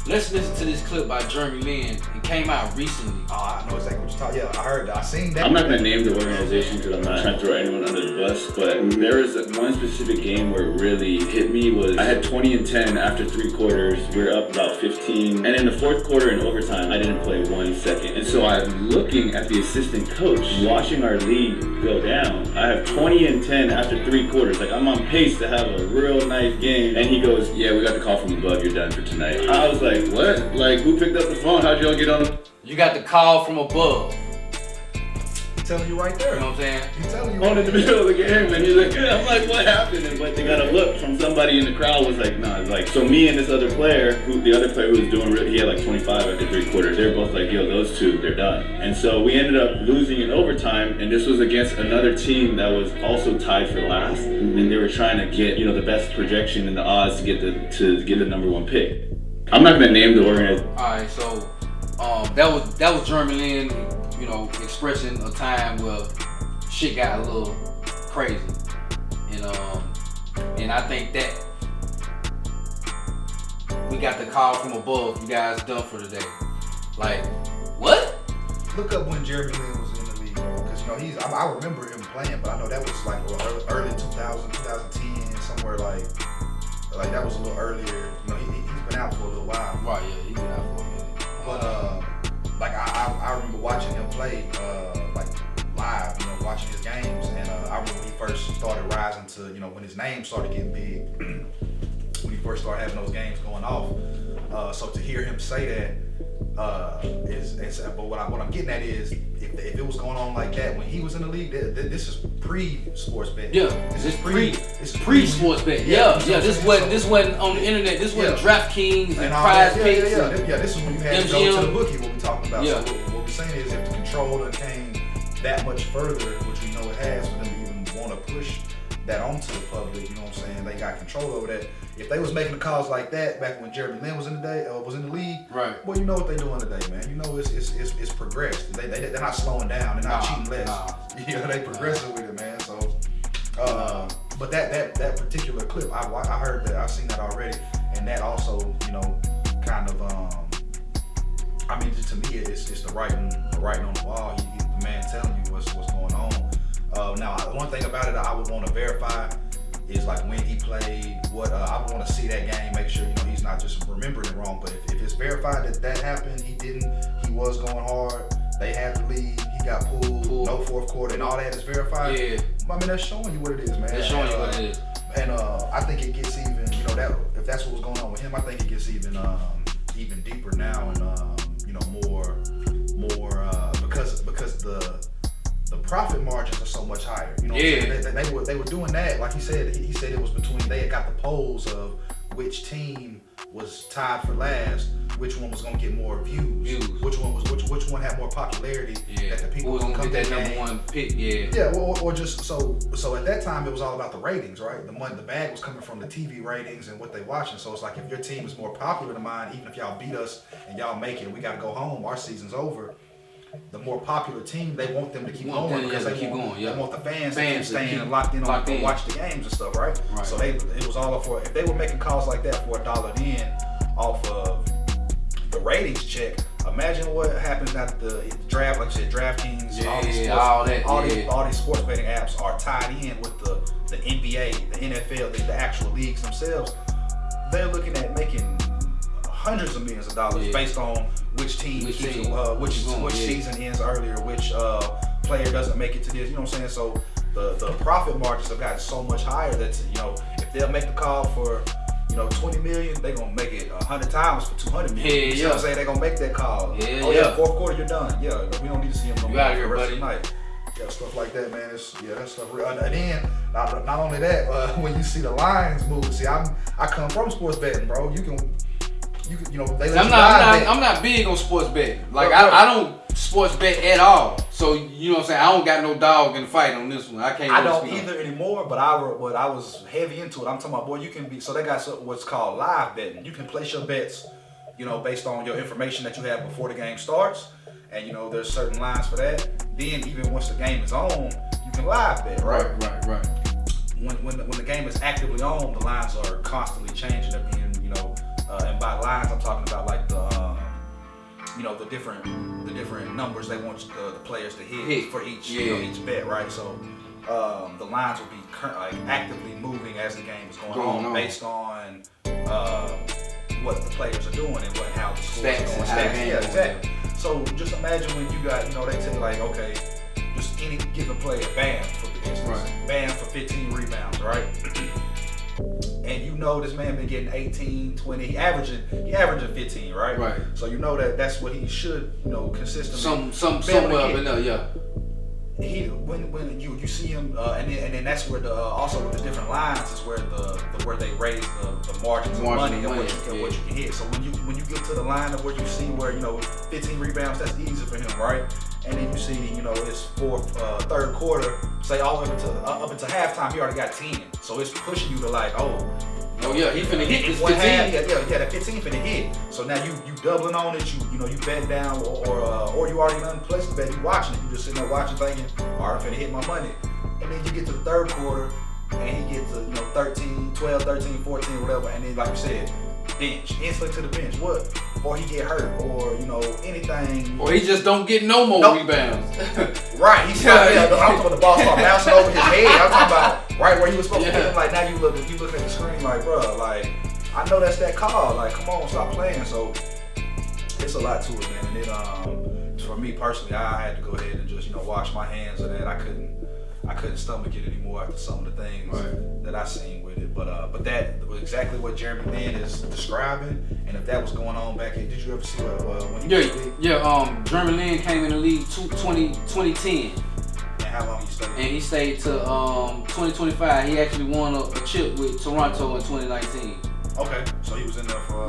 let's listen to this clip by Jeremy Lin. It came out recently. I know exactly what you're talking about. Yeah, I heard that. I seen that. I'm not going to name the organization because I'm not trying to throw anyone under the bus, but there was one specific game where it really hit me. Was I had 20 and 10 after 3 quarters. We were up about 15. And in the 4th quarter in overtime, I didn't play 1 second. And so I'm looking at the assistant coach, watching our lead go down. I have 20 and 10 after 3 quarters. Like, I'm on pace to have a real nice game. And he goes, yeah, we got the call from above. You're done for tonight. I was like, what? Like, who picked up the phone? How'd y'all get on? You got the call from above. He's telling you right there. You know what I'm saying? He's telling you. On in the middle of the game, and he's like, yeah. I'm like, what happened? And but they got a look from somebody in the crowd was like, nah. Like, so me and this other player, the other player who was doing, he had like 25 after 3 quarters. They were both like, yo, those two, they're done. And so we ended up losing in overtime, and this was against another team that was also tied for last, and they were trying to get the best projection and the odds to get the number 1 pick. I'm not gonna name the organization. All right, so that was Jeremy Lin, expressing a time where shit got a little crazy, and I think that we got the call from above. You guys done for today. Like, what? Look up when Jeremy Lin was in the league, because I remember him playing, but I know that was like early 2000, 2010, somewhere like that was a little earlier. He's been out for a little while. Right, yeah, he's been out for a minute. But I remember watching him play live, watching his games, and I remember when he first started rising to, when his name started getting big, when he first started having those games going off. So to hear him say that, But what I'm getting at is if it was going on like that when he was in the league, this is pre-sports betting. Yeah, this is pre-sports betting. Yeah. This wasn't on the internet. This wasn't DraftKings and Prize Picks. Yeah. This is when you had to go to the bookie. What we talking about. Yeah. So what we're saying is if the control came that much further, which we know it has, for them to even want to push that onto the public, you know what I'm saying? They got control over that. If they was making the calls like that back when Jeremy Lin was in the league, right? Well, you know what they doing today, man. You know it's progressed. They're not slowing down. They're not cheating less. Yeah, they progressing with it, man. So, but that particular clip, I heard that. I've seen that already, and that also, you know, kind of, I mean, to me, it's the writing on the wall. He the man telling you what's going on. Now, one thing about it I would want to verify is like when he played, what I would want to see that game, make sure, you know, he's not just remembering it wrong. But if it's verified that happened, he was going hard, they had the lead, he got pulled, no fourth quarter, and all that is verified. Yeah. I mean, that's showing you what it is, man. That's showing you what it is. And I think it gets even, you know, that if that's what was going on with him, I think it gets even deeper now, and you know, more because the profit margins are so much higher. You know what I'm saying? They were doing that, like he said it was between, they had got the polls of which team was tied for last, which one was gonna get more views. Which one had more popularity, that the people was gonna come get that game. number one pick, or just so at that time it was all about the ratings, right? The bag was coming from the TV ratings and what they watching. So it's like if your team is more popular than mine, even if y'all beat us and y'all make it and we gotta go home, our season's over. The more popular team, they want them to keep going because they want the fans to keep staying locked in to watch the games and stuff, right? So it was all up for, if they were making calls like that for $1 in off of the ratings check. Imagine what happens at the draft, like I said, DraftKings, all these sports betting apps are tied in with the NBA, the NFL, the actual leagues themselves. They're looking at making hundreds of millions of dollars based on which team which season ends earlier, which player doesn't make it to this. You know what I'm saying? So the profit margins have gotten so much higher that, you know, if they'll make the call for, you know, 20 million, they're gonna make it 100 times for 200 million. You know what I'm saying? They're gonna make that call. Fourth quarter, you're done. Yeah, we don't need to see him no more for the rest of the night. Yeah, stuff like that, man. That stuff real. And then not only that, when you see the lines move, see, I come from sports betting, bro. You can, you know, they let I'm not big on sports betting. Like I don't sports bet at all. So you know what I'm saying. I don't got no dog in the fight on this one. I don't either anymore. But I was heavy into it. I'm talking about, boy, you can be. So they got what's called live betting. You can place your bets, you know, based on your information that you have before the game starts, and you know there's certain lines for that. Then even once the game is on, you can live bet, right? Right. When the game is actively on, the lines are constantly changing. They're being, you know. And by lines, I'm talking about like the, you know, the different numbers they want the players to hit for each, you know, each bet, right? So the lines will be actively moving as the game is going on based on what the players are doing and how the scores are going. Yeah, exactly. So just imagine when you got, you know, they tell you like, okay, just any given player, Bam, for instance, Bam for 15 rebounds, right? And you know this man been getting 18, 20, he averaging 15, right? Right. So you know that's what he should, you know, consistently. Somewhere up in there, yeah. When you see him, and then that's where also with the different lines is where where they raise the margins of money and what you can hit. So when you get to the line of where you see where, you know, 15 rebounds, that's easy for him, right? And then you see, you know, his third quarter, say all up until halftime, he already got 10. So it's pushing you to like, he finna hit this 15. That 15 finna hit. So now you doubling on it. You know you bet down or you already done placed the bet. You watching it. You just sitting there watching, thinking, all right, I'm finna hit my money. And then you get to the third quarter and he gets to, you know, 12, 13, 14, whatever. And then like you said, bench, instantly to the bench. What? Or he get hurt, or you know anything. Or he just don't get no more rebounds. Right. He's I'm talking about the ball start bouncing over his head. I'm talking about right where he was supposed to hit him. Like now you looking at the screen like, bro, like I know that's that call. Like come on, stop playing. So it's a lot to it, man. And then for me personally, I had to go ahead and just, you know, wash my hands of that. I I couldn't stomach it anymore after some of the things that I seen with it. But that was exactly what Jeremy Lin is describing. And if that was going on back here, did you ever see when he was big? Jeremy Lin came in the league 2010. And how long he stayed? And he stayed to 2025. He actually won a chip with Toronto in 2019. Okay, so he was in there for.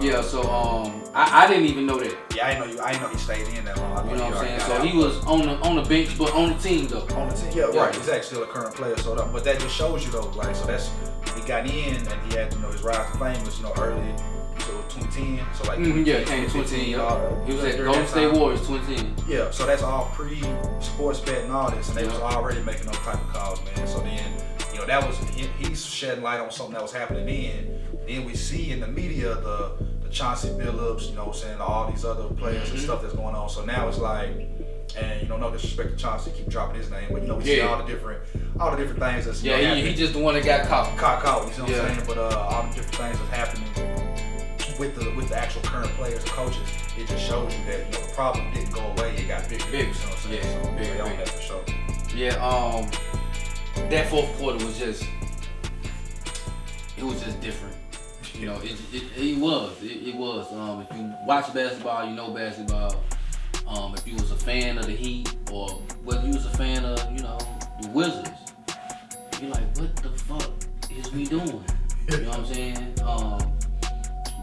I didn't even know that. Yeah, I didn't know he stayed in that long. You know what I'm saying? So he was on the bench, but on the team though. On the team, yeah, right. Exactly, still a current player. So, but that just shows you though, like, so that's he got in and he had his rise to fame was early. So 2010, so like came in 2010. He was at Golden State Warriors 2010. Yeah, so that's all pre-sports bet and all this, and they was already making those type of calls, man. So then, that was he's shedding light on something that was happening then. Then we see in the media the Chauncey Billups, all these other players and stuff that's going on. So now it's like, and no disrespect to Chauncey, keep dropping his name, but we see all the different things that's he just the one that got caught. Caught, you know what I'm saying? But all the different things that's happening with the actual current players and coaches, it just shows you that the problem didn't go away, it got bigger. You know what I'm saying? So big on that for sure. Yeah, that fourth quarter was just different. It was. If you watch basketball, you know basketball. If you was a fan of the Heat or whether you was a fan of, the Wizards, you're like, what the fuck is we doing? You know what I'm saying?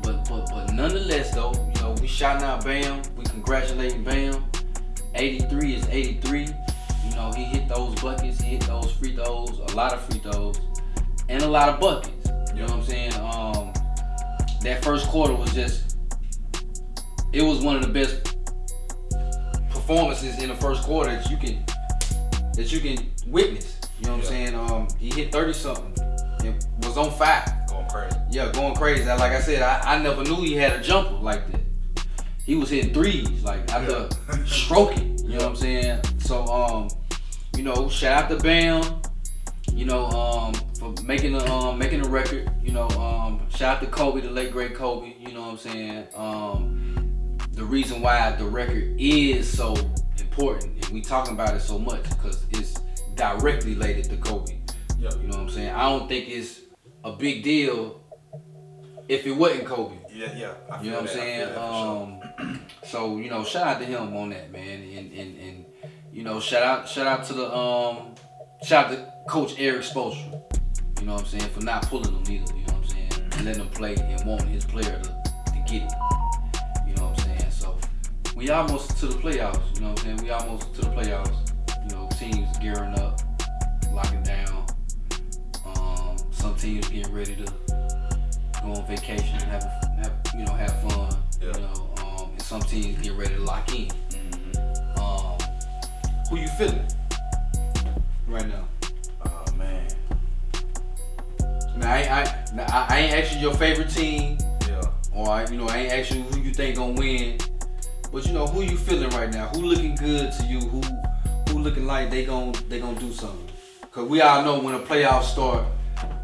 But nonetheless though, we shouting out Bam, we congratulating Bam. 83 is 83. He hit those buckets, he hit those free throws, a lot of free throws, and a lot of buckets. You know what I'm saying? That first quarter was it was one of the best performances in the first quarter that you can witness. You know what I'm saying? He hit 30 something. It was on fire. Going crazy. Yeah, going crazy. Like I said, I never knew he had a jumper like that. He was hitting threes, like after stroking. You know what I'm saying? So shout out to Bam, for making the record. Shout out to Kobe, the late great Kobe. You know what I'm saying? The reason why the record is so important and we talking about it so much because it's directly related to Kobe. Yeah. You know what I'm saying? I don't think it's a big deal if it wasn't Kobe. Yeah. You know what I'm saying? So shout out to him on that, man, and shout out to Coach Eric Spoelstra. You know what I'm saying, for not pulling him either. You know what I'm saying, and letting him play and wanting his player to get it. You know what I'm saying. So we almost to the playoffs. You know what I'm saying. We almost to the playoffs. Teams gearing up, locking down. Some teams getting ready to go on vacation and have fun. Yeah. And some teams getting ready to lock in. Who you feeling right now? Oh man. Now I ain't asking your favorite team. Yeah. Or I ain't asking who you think gonna win. But who you feeling right now? Who looking good to you? Who looking like they gonna do something? Cause we all know when the playoffs start,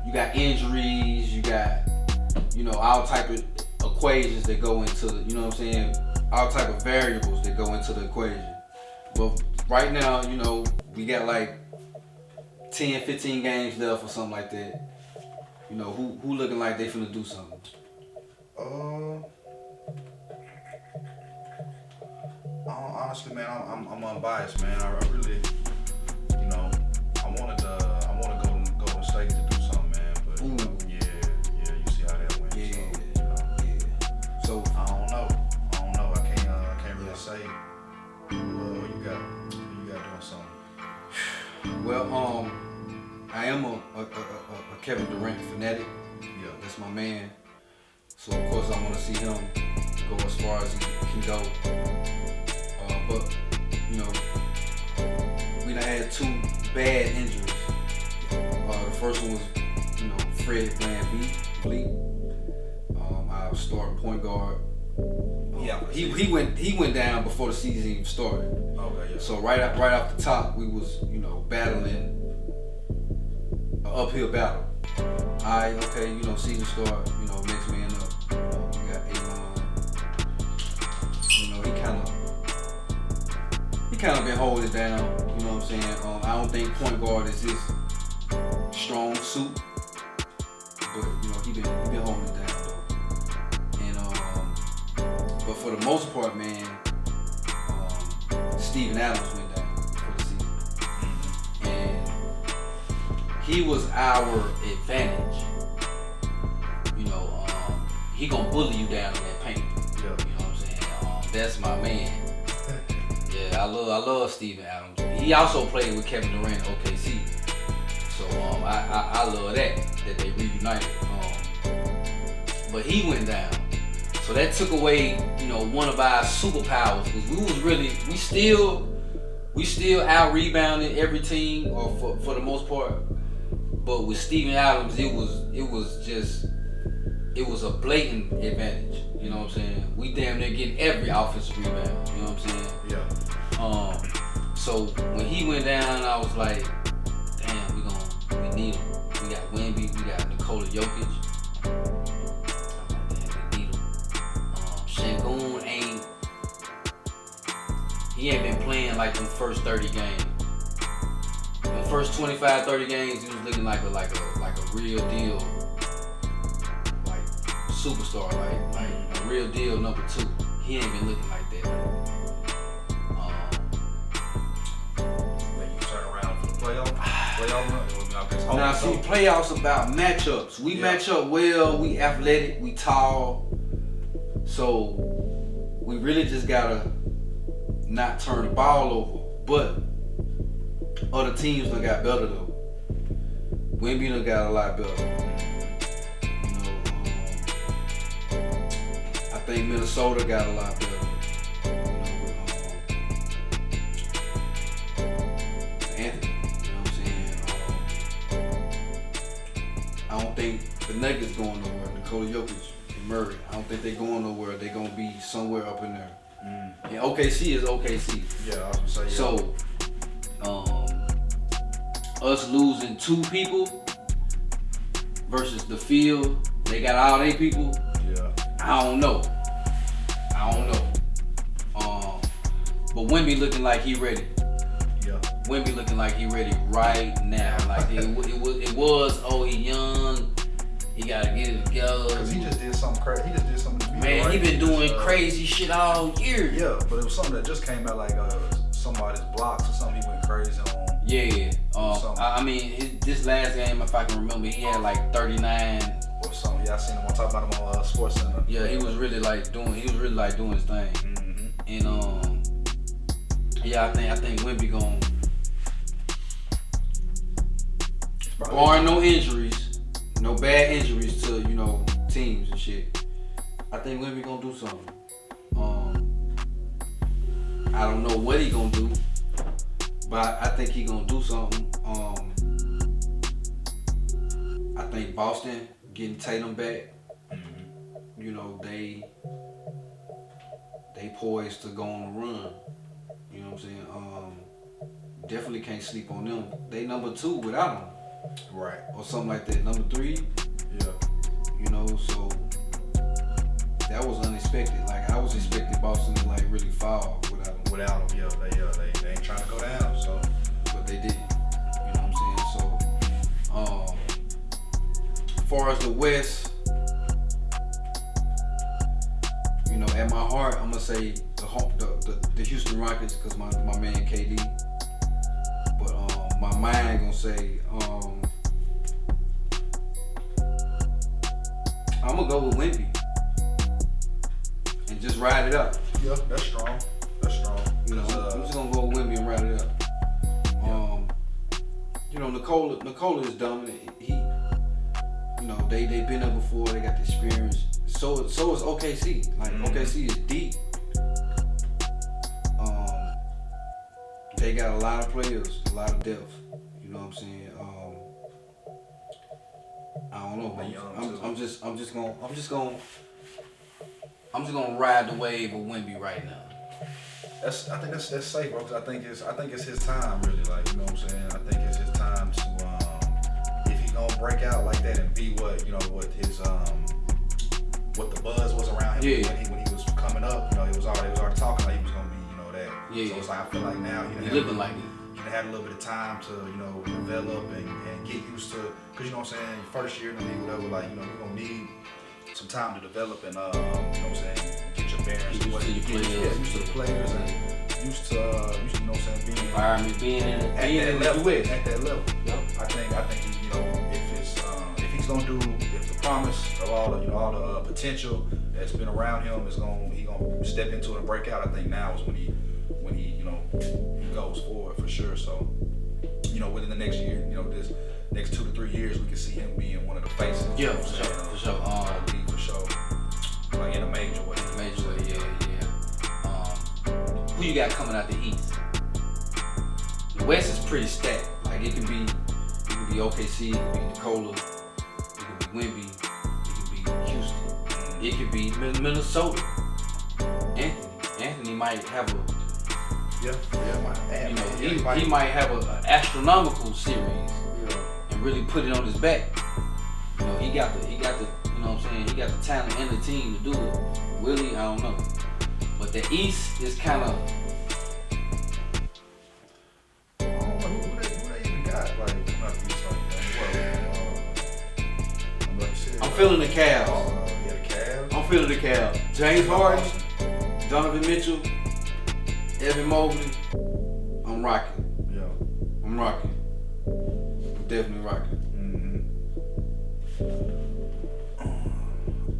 you got injuries, you got all type of equations that go into all type of variables that go into the equation. But right now, we got like 10, 15 games left or something like that. Who looking like they finna do something? Honestly, man, I'm unbiased, man. I really, I wanted Golden State to do something, man. But yeah, you see how that went. So I don't know. I can't really say. Who you got doing something? Well, I am a Kevin Durant fanatic. Yeah, that's my man. So of course I want to see him go as far as he can go. But we done had two bad injuries. The first one was Fred VanVleet, our starting point guard. Yeah, he went down before the season even started. Okay, yeah. So right off the top, we was battling an uphill battle. Alright, okay, season start, next man up. We got He kind of been holding it down. You know what I'm saying? I don't think point guard is his strong suit, but you know he been holding it down though. And but for the most part, man, Steven Adams went down for the season, and he was our advantage. You know, he gonna bully you down in that paint. Yeah. You know what I'm saying? That's my man. Yeah, I love Steven Adams. He also played with Kevin Durant at OKC. So I love that they reunited. But he went down. So that took away, you know, one of our superpowers, because we still out rebounded every team, or for the most part. But with Steven Adams, it was a blatant advantage. You know what I'm saying? We damn near getting every offensive rebound. You know what I'm saying? Yeah. So when he went down, I was like, damn, we need him. We got Wemby, we got Nikola Jokic. I'm like, damn, we need him. Şengün ain't been playing like them first 30 games. The first 25, 30 games, he was looking like a real deal, like superstar, like a real deal number 2. He ain't been looking like that. Then you turn around for the playoff run. Now see, playoffs about matchups. We match up well. We athletic. We tall. So we really just gotta not turn the ball over. But other teams done got better though. Wemby done got a lot better. You know, I think Minnesota got a lot better. Anthony, you know what I'm saying? I don't think the Nuggets going nowhere. Nikola Jokic and Murray, I don't think they going nowhere. They gonna be somewhere up in there. And OKC is OKC. Yeah, I was gonna say, yeah. So, us losing 2 people versus the field, they got all 8 people. Yeah. I don't know. But Wemby looking like he ready. Yeah. Wemby looking like he ready right now. Like it was. Oh, he young. He gotta get it together. Cause he just did something crazy. He just did something. Man, right. he been doing crazy shit all year. Yeah, but it was something that just came out like somebody's blocks or something. He went crazy on. Yeah. I mean, this last game, if I can remember, he had like 39. Or something. Yeah, I seen him on talk about him on Sports Center. Yeah, he was really like doing his thing. Mm-hmm. And yeah, I think Wemby gonna, barring no injuries, no bad injuries to, you know, teams and shit, I think Wemby gonna do something. I don't know what he gonna do, but I think he gonna do something. I think Boston getting Tatum back, you know, they poised to go on a run. You know what I'm saying? Definitely can't sleep on them. They number 2 without them. Right. Or something like that. Number 3. Yeah. You know, so that was unexpected. Like, I was expecting Boston to like really fall without them. Without them, they ain't trying to go down. So, but they didn't. You know what I'm saying? So, as far as the West, you know, at my heart, I'm gonna say the Houston Rockets, because my man KD. But my mind gonna say I'm gonna go with Wemby and just ride it up. yeah, that's strong. You know, I'm just gonna go with Wemby and ride it up. You know, Nikola is dominant. He, you know, they been there before. They got the experience. So is OKC. Like OKC is deep. They got a lot of players, a lot of depth. You know what I'm saying? I don't know. I'm just gonna ride the wave of Wemby right now. I think that's safe, bro. Cause I think it's his time, really. Like, you know what I'm saying? I think it's his time to if he gonna break out like that and be what the buzz was around him when he was coming up. You know, it was already talking like he was gonna be, you know, that. Yeah. So it's like I feel like now he living like it. You had a little bit of time to, develop and get used to, because you know what I'm saying, first year in the league, whatever, like, you're gonna need some time to develop and, you know what I'm saying, get your bearings. Used used to the players and used to, you know what I'm saying, being environment, being in at the West. At that level. Yep. I think he, if he's gonna do, if the promise of all the potential that's been around him he gonna step into it and break out, I think now is when he he goes forward for sure. So, within the next year, this next 2 to 3 years, we can see him being one of the faces. Yeah, for sure. League for sure. Like in a major way. Yeah. Who you got coming out the East? The West is pretty stacked. Like it can be OKC, it can be Nikola, it can be Wemby, it can be Houston, it can be Minnesota. Anthony might have he might have an astronomical series and really put it on his back. He got the you know what I'm saying, he got the talent and the team to do it. Willie, I don't know. But the East is kind of, I don't know who they even got. Like, not the East, I'm feeling the Cavs. The Cavs. I'm feeling the Cavs. James Harden, Donovan Mitchell, Evan Mobley. I'm rocking. Yeah. I'm rocking. I'm definitely rocking.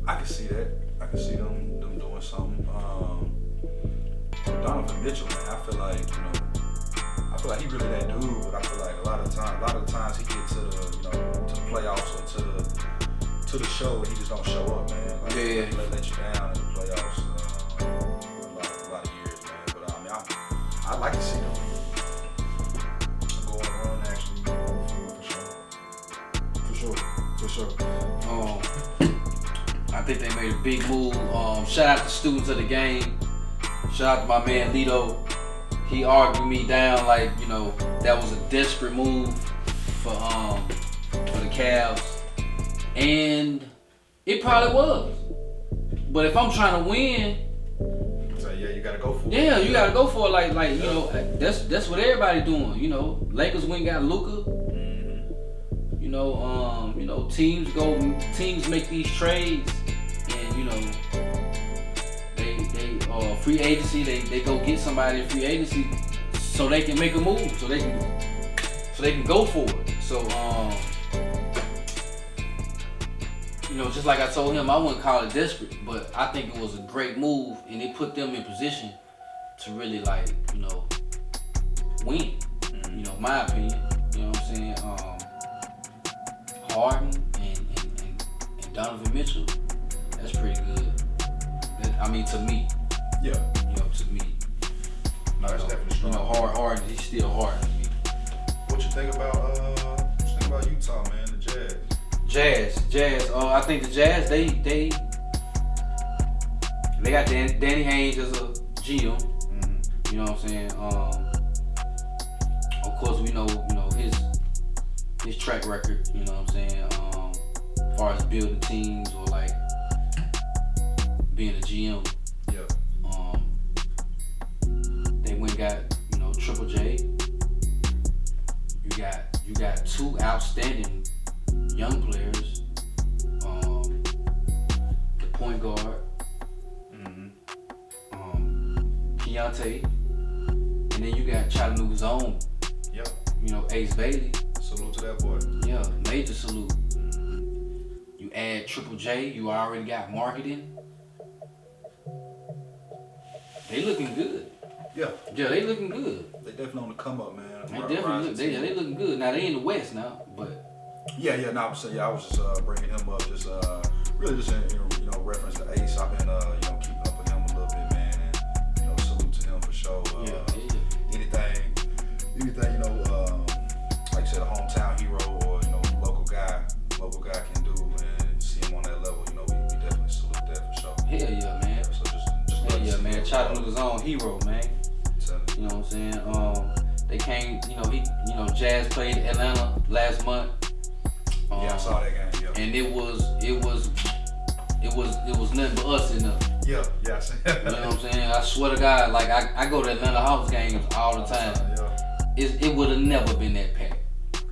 I can see that. I can see them doing something. Donovan Mitchell, man, I feel like he really that dude, but I feel like a lot of the times he get to the playoffs or to the show and he just don't show up, man. Like, yeah. He let you down in the playoffs a lot of years, man. But I like to see them go on a run actually for sure. I think they made a big move. Shout out to students of the game. Shout out to my man Lito. He argued me down like, that was a desperate move for the Cavs. And it probably was. But if I'm trying to win, so yeah, you gotta go for it. Yeah, you gotta go for it. That's what everybody doing. Lakers went and got Luka. Teams make these trades, and they free agency. They go get somebody in free agency so they can make a move, so they can go for it. So just like I told him, I wouldn't call it desperate, but I think it was a great move, and it put them in position to really win. My opinion. You know what I'm saying? Harden and Donovan Mitchell, that's pretty good. To me. Yeah. To me. No, that's definitely strong. Harden, he's still Harden to me. What you think about Utah, man? The Jazz. I think the Jazz, they got Danny Ainge as a GM. Mm-hmm. You know what I'm saying? Of course, we know his track record. You know what I'm saying? As far as building teams or being a GM. Yeah. They went and got Triple J. You got two outstanding young players. The point guard. Keontae. And then you got Chattanooga's own. Yep. Ace Bailey. Salute to that boy. Yeah, major salute. You add Triple J, you already got marketing. They looking good. Yeah. Yeah, they looking good. They definitely on the come up, man. They looking good. Now they in the West now, but yeah. No, I was just bringing him up, really just in reference to Ace. I've been keeping up with him a little bit, man, and salute to him for sure. Anything like I said, a hometown hero or local guy can do, and see him on that level. We definitely salute that for sure. Hell yeah, man. So just hell yeah, man. Chattanooga's own hero, man. You know what I'm saying? They came, Jazz played Atlanta last month. Yeah, I saw that game. Yeah. And it was nothing but us in there. Yeah, I see. You know what I'm saying? I swear to God, like I go to Atlanta Hawks games all the time. It would have never been that packed.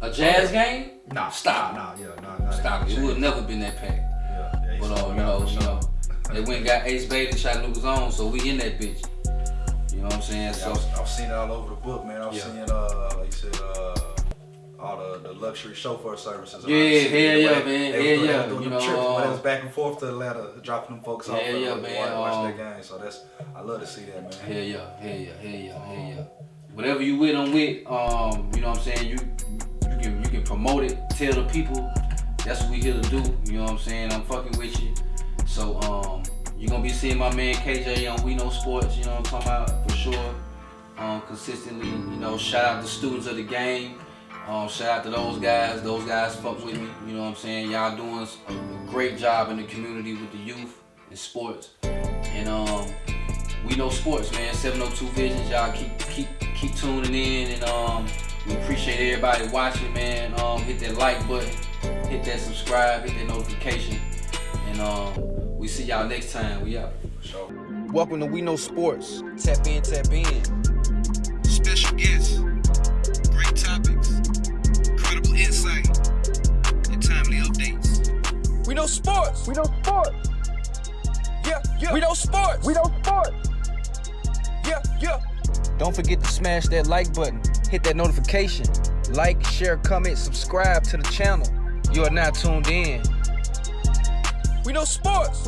A Jazz game? Nah, stop. Nah. Stop. It would have never been that packed. Yeah. But you know, they went and got Ace Bailey, Chattanooga's on, so we in that bitch. You know what I'm saying? Yeah, So I've seen it all over the book, man. I've seen like you said, all the luxury chauffeur services. Yeah, hell yeah, man. They was Yeah. doing You them trips know, when they was back and forth to Atlanta, dropping them folks off. yeah, man. Watch their game. So I love to see that, man. Hell yeah. Whatever you with, I'm with. You know what I'm saying? You can promote it, tell the people that's what we here to do. You know what I'm saying? I'm fucking with you. So you're gonna be seeing my man KJ on We Know Sports, you know what I'm talking about, for sure. Consistently, you know, shout out to students of the game. Shout out to those guys fuck with me, you know what I'm saying? Y'all doing a great job in the community with the youth and sports. And We Know Sports, man, 702 Visions, y'all keep tuning in, and we appreciate everybody watching, man. Hit that like button, hit that subscribe, hit that notification, and we see y'all next time. We out. Sure. Welcome to We Know Sports. Tap in. Special guests, great topics, incredible insight, and timely updates. We know sports. Yeah. We know sports. Yeah. Don't forget to smash that like button. Hit that notification. Like, share, comment, subscribe to the channel. You are now tuned in. We know sports.